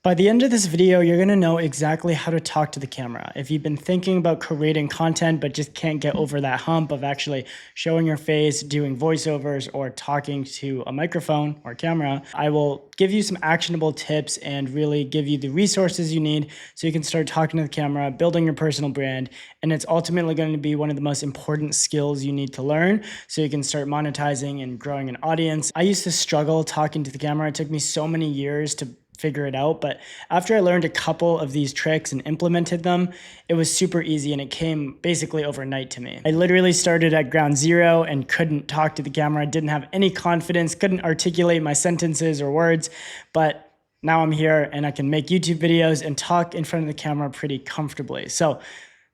By the end of this video, you're gonna know exactly how to talk to the camera. If you've been thinking about creating content but just can't get over that hump of actually showing your face, doing voiceovers, or talking to a microphone or camera, I will give you some actionable tips and really give you the resources you need so you can start talking to the camera, building your personal brand, and it's ultimately going to be one of the most important skills you need to learn so you can start monetizing and growing an audience. I used to struggle talking to the camera. It took me so many years to figure it out. But after I learned a couple of these tricks and implemented them, it was super easy and it came basically overnight to me. I literally started at ground zero and couldn't talk to the camera, didn't have any confidence, couldn't articulate my sentences or words, but now I'm here and I can make YouTube videos and talk in front of the camera pretty comfortably. So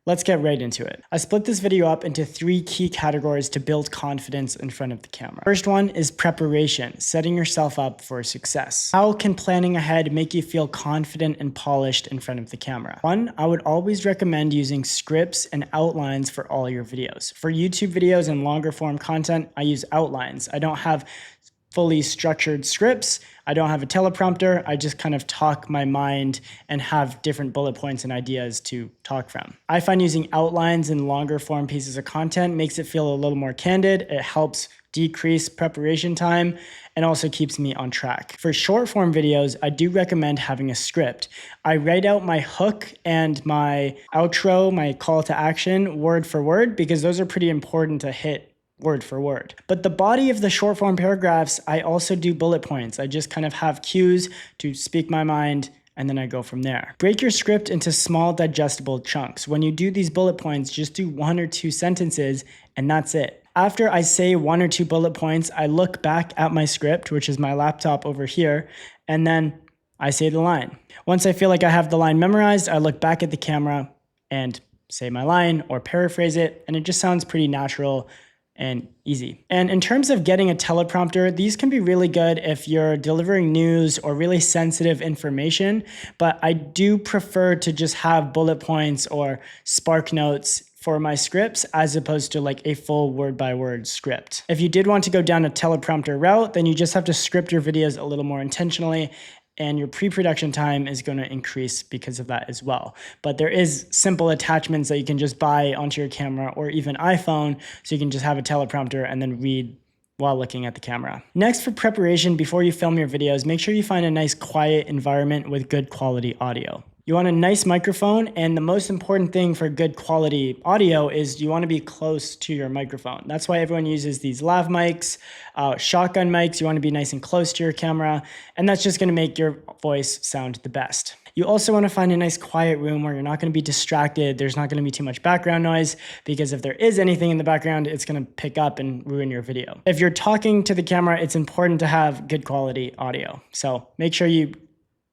let's get right into it. I split this video up into 3 key categories to build confidence in front of the camera. First one is preparation, setting yourself up for success. How can planning ahead make you feel confident and polished in front of the camera? One, I would always recommend using scripts and outlines for all your videos. For YouTube videos and longer form content, I use outlines. I don't have fully structured scripts. I don't have a teleprompter. I just kind of talk my mind and have different bullet points and ideas to talk from. I find using outlines in longer form pieces of content makes it feel a little more candid. It helps decrease preparation time and also keeps me on track. For short form videos, I do recommend having a script. I write out my hook and my outro, my call to action word for word, because those are pretty important to hit word for word. But the body of the short form paragraphs, I also do bullet points. I just kind of have cues to speak my mind and then I go from there. Break your script into small digestible chunks. When you do these bullet points, just do 1 or 2 sentences and that's it. After I say 1 or 2 bullet points, I look back at my script, which is my laptop over here, and then I say the line. Once I feel like I have the line memorized, I look back at the camera and say my line or paraphrase it, and it just sounds pretty natural and easy. And in terms of getting a teleprompter, these can be really good if you're delivering news or really sensitive information, but I do prefer to just have bullet points or spark notes for my scripts as opposed to like a full word by word script. If you did want to go down a teleprompter route, then you just have to script your videos a little more intentionally, and your pre-production time is going to increase because of that as well. But there is simple attachments that you can just buy onto your camera or even iPhone, so you can just have a teleprompter and then read while looking at the camera. Next, for preparation before you film your videos, make sure you find a nice quiet environment with good quality audio. You want a nice microphone, and the most important thing for good quality audio is you want to be close to your microphone. That's why everyone uses these lav mics, shotgun mics. You want to be nice and close to your camera, and that's just going to make your voice sound the best. You also want to find a nice quiet room where you're not going to be distracted. There's not going to be too much background noise, because if there is anything in the background, it's going to pick up and ruin your video. If you're talking to the camera, it's important to have good quality audio. So make sure you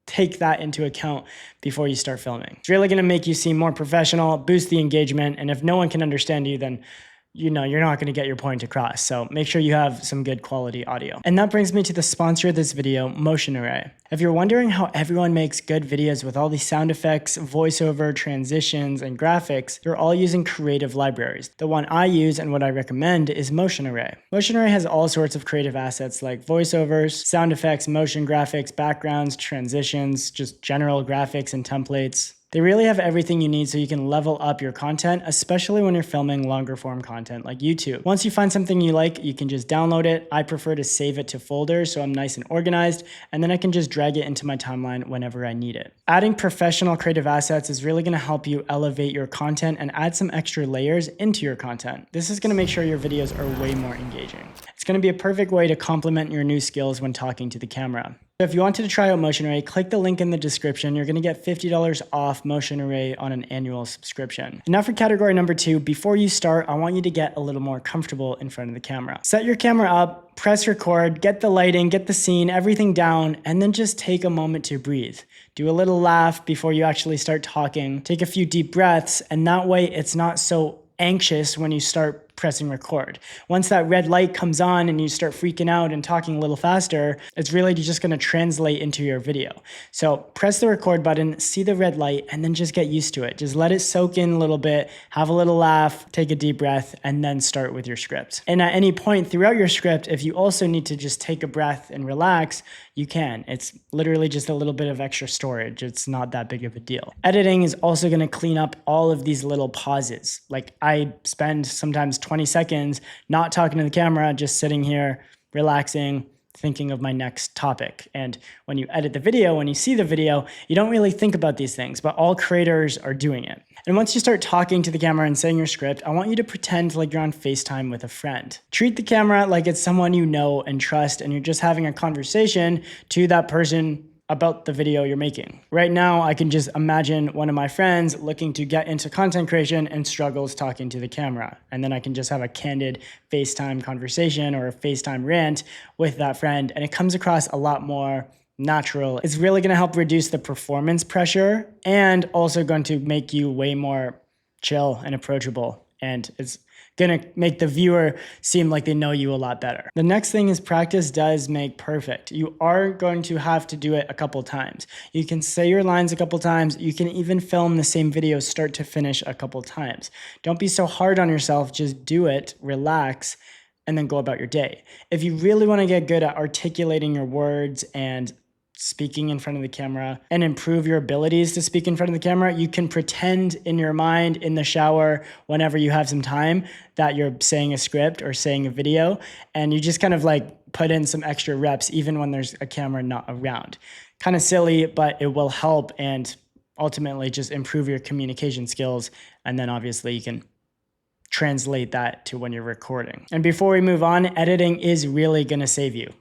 take that into account before you start filming. It's really going to make you seem more professional, boost the engagement, and if no one can understand you, then you know you're not going to get your point across. So make sure you have some good quality audio. And that brings me to the sponsor of this video, Motion Array. If you're wondering how everyone makes good videos with all these sound effects, voiceover, transitions, and graphics, they're all using creative libraries. The one I use and what I recommend is Motion Array. Motion Array has all sorts of creative assets like voiceovers, sound effects, motion graphics, backgrounds, transitions, just general graphics and templates. They really have everything you need so you can level up your content, especially when you're filming longer form content like YouTube. Once you find something you like, you can just download it. I prefer to save it to folders so I'm nice and organized, and then I can just drag it into my timeline whenever I need it. Adding professional creative assets is really going to help you elevate your content and add some extra layers into your content. This is going to make sure your videos are way more engaging. It's going to be a perfect way to complement your new skills when talking to the camera. If you wanted to try out Motion Array, click the link in the description. You're going to get $50 off Motion Array on an annual subscription. And now for category number 2, before you start, I want you to get a little more comfortable in front of the camera. Set your camera up, press record, get the lighting, get the scene, everything down, and then just take a moment to breathe. Do a little laugh before you actually start talking. Take a few deep breaths, and that way it's not so anxious when you start pressing record. Once that red light comes on and you start freaking out and talking a little faster, it's really just going to translate into your video. So press the record button, see the red light, and then just get used to it. Just let it soak in a little bit, have a little laugh, take a deep breath, and then start with your script. And at any point throughout your script, if you also need to just take a breath and relax, you can. It's literally just a little bit of extra storage. It's not that big of a deal. Editing is also going to clean up all of these little pauses. Like I spend sometimes 20 seconds not talking to the camera, just sitting here, relaxing, thinking of my next topic. And when you edit the video, when you see the video, you don't really think about these things, but all creators are doing it. And once you start talking to the camera and saying your script, I want you to pretend like you're on FaceTime with a friend. Treat the camera like it's someone you know and trust, and you're just having a conversation to that person about the video you're making. Right now, I can just imagine one of my friends looking to get into content creation and struggles talking to the camera. And then I can just have a candid FaceTime conversation or a FaceTime rant with that friend, and it comes across a lot more natural. It's really gonna help reduce the performance pressure and also going to make you way more chill and approachable. And it's gonna make the viewer seem like they know you a lot better. The next thing is practice does make perfect. You are going to have to do it a couple times. You can say your lines a couple times. You can even film the same video start to finish a couple times. Don't be so hard on yourself. Just do it, relax, and then go about your day. If you really wanna get good at articulating your words and speaking in front of the camera and improve your abilities to speak in front of the camera, you can pretend in your mind in the shower whenever you have some time that you're saying a script or saying a video, and you just kind of like put in some extra reps even when there's a camera not around. Kind of silly, but it will help and ultimately just improve your communication skills. And then obviously you can translate that to when you're recording. And before we move on, editing is really gonna save you.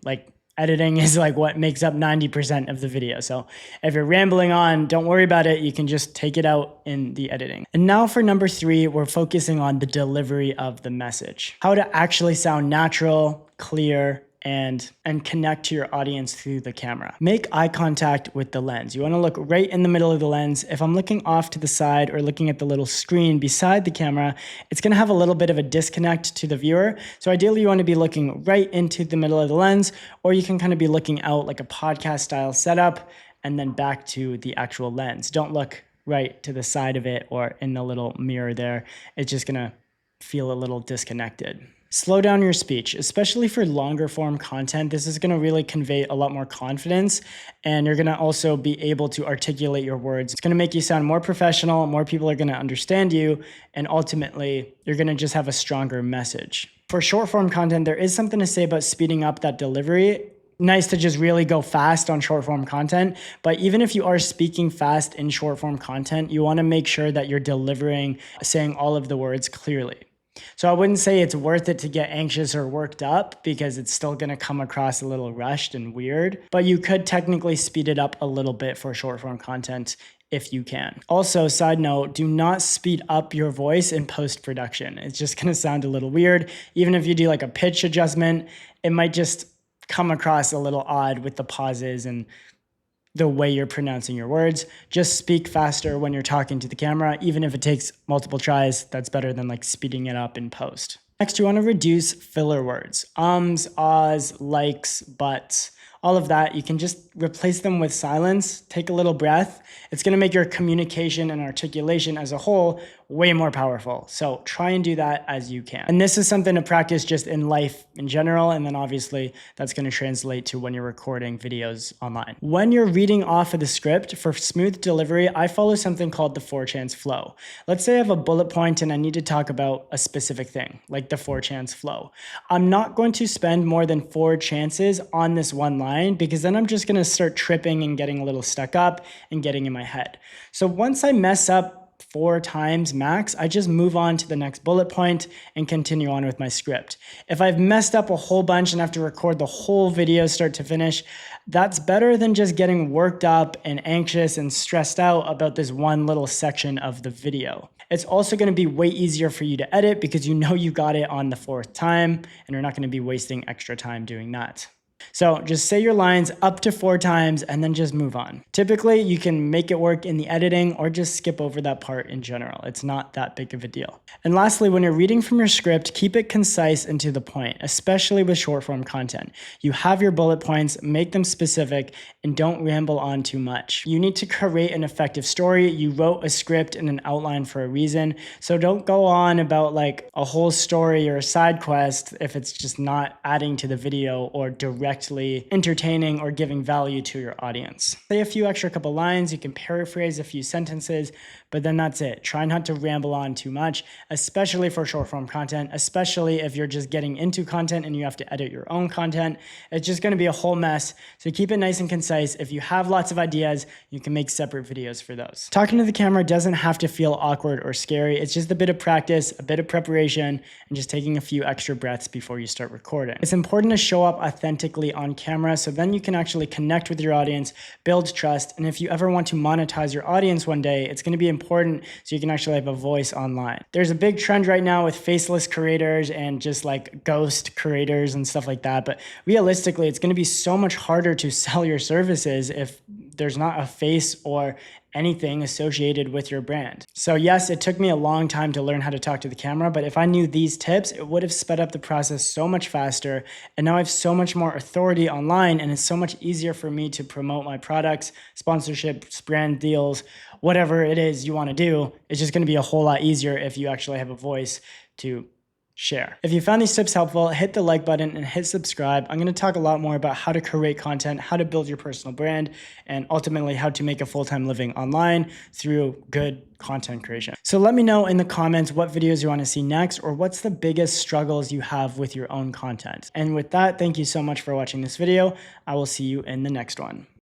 Editing is like what makes up 90% of the video. So if you're rambling on, don't worry about it. You can just take it out in the editing. And now for number 3, we're focusing on the delivery of the message. How to actually sound natural, clear, and connect to your audience through the camera. Make eye contact with the lens. You want to look right in the middle of the lens. If I'm looking off to the side or looking at the little screen beside the camera, it's going to have a little bit of a disconnect to the viewer. So ideally you want to be looking right into the middle of the lens, or you can kind of be looking out like a podcast style setup and then back to the actual lens. Don't look right to the side of it or in the little mirror there. It's just going to feel a little disconnected. Slow down your speech, especially for longer form content. This is going to really convey a lot more confidence, and you're going to also be able to articulate your words. It's going to make you sound more professional, more people are going to understand you, and ultimately you're going to just have a stronger message. For short form content, there is something to say about speeding up that delivery. Nice to just really go fast on short form content, but even if you are speaking fast in short form content, you want to make sure that you're delivering, saying all of the words clearly. So I wouldn't say it's worth it to get anxious or worked up because it's still going to come across a little rushed and weird, but you could technically speed it up a little bit for short form content if you can. Also, side note, do not speed up your voice in post-production. It's just going to sound a little weird. Even if you do like a pitch adjustment, it might just come across a little odd with the pauses and the way you're pronouncing your words. Just speak faster when you're talking to the camera. Even if it takes multiple tries, that's better than like speeding it up in post. Next, you want to reduce filler words. Ums, ahs, likes, buts, all of that. You can just replace them with silence. Take a little breath. It's going to make your communication and articulation as a whole way more powerful. So try and do that as you can. And this is something to practice just in life in general. And then obviously that's going to translate to when you're recording videos online. When you're reading off of the script for smooth delivery, I follow something called the 4-chance flow. Let's say I have a bullet point and I need to talk about a specific thing, like the 4-chance flow. I'm not going to spend more than 4 chances on this one line because then I'm just going to start tripping and getting a little stuck up and getting in my head. So once I mess up 4 times max, I just move on to the next bullet point and continue on with my script. If I've messed up a whole bunch and have to record the whole video start to finish, that's better than just getting worked up and anxious and stressed out about this one little section of the video. It's also going to be way easier for you to edit because you know you got it on the 4th time and you're not going to be wasting extra time doing that. So just say your lines up to 4 times and then just move on. Typically, you can make it work in the editing or just skip over that part in general. It's not that big of a deal. And lastly, when you're reading from your script, keep it concise and to the point, especially with short form content. You have your bullet points, make them specific, and don't ramble on too much. You need to create an effective story. You wrote a script and an outline for a reason. So don't go on about like a whole story or a side quest if it's just not adding to the video or directly entertaining or giving value to your audience. Say a few extra couple lines, you can paraphrase a few sentences, but then that's it. Try not to ramble on too much, especially for short form content, especially if you're just getting into content and you have to edit your own content. It's just going to be a whole mess. So keep it nice and concise. If you have lots of ideas, you can make separate videos for those. Talking to the camera doesn't have to feel awkward or scary. It's just a bit of practice, a bit of preparation, and just taking a few extra breaths before you start recording. It's important to show up authentically on camera so then you can actually connect with your audience, build trust, and if you ever want to monetize your audience one day, it's going to be important so you can actually have a voice online. There's a big trend right now with faceless creators and just like ghost creators and stuff like that, but realistically, it's going to be so much harder to sell your services if there's not a face or anything associated with your brand. So yes, it took me a long time to learn how to talk to the camera, but if I knew these tips, it would have sped up the process so much faster. And now I have so much more authority online and it's so much easier for me to promote my products, sponsorships, brand deals, whatever it is you want to do. It's just going to be a whole lot easier if you actually have a voice to share. If you found these tips helpful, hit the like button and hit subscribe. I'm going to talk a lot more about how to create content, how to build your personal brand, and ultimately how to make a full-time living online through good content creation. So let me know in the comments what videos you want to see next or what's the biggest struggles you have with your own content. And with that, thank you so much for watching this video. I will see you in the next one.